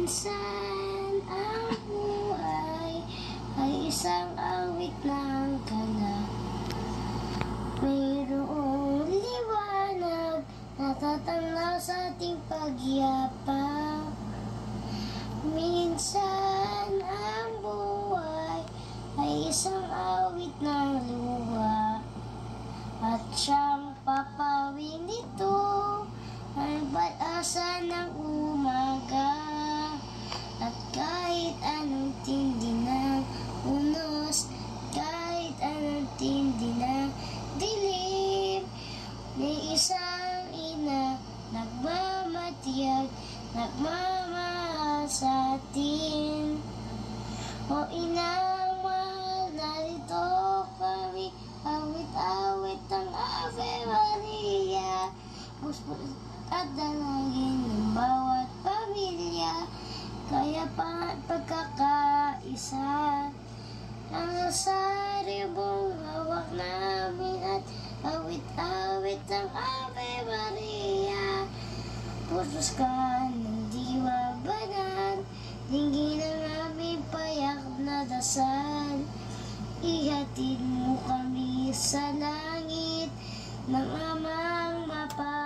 Minsan ang buhay ay isang awit ng gala. Mayroong liwanag natatanaw sa ating pagyapa. Minsan ang buhay ay isang awit ng luha, at siyang papawin nito ay pag-asa ng umaga. At kahit anong tindi ng unos, kahit anong tindi ng dilim, may isang ina nagmamatiyag, nagmamahal sa atin. O inang mahal, narito kami, awit-awit ang Ave Maria, puspos at dalangin ng bawat pamilya. Kaya pa pagkakaisa, ang rosaryo mong hawak namin, at awit-awit ang Ave Maria. Pusos ka ng diwa banal, dinggin ang aming payak na dasal. Ihatid mo kami sa langit ng amang mapa.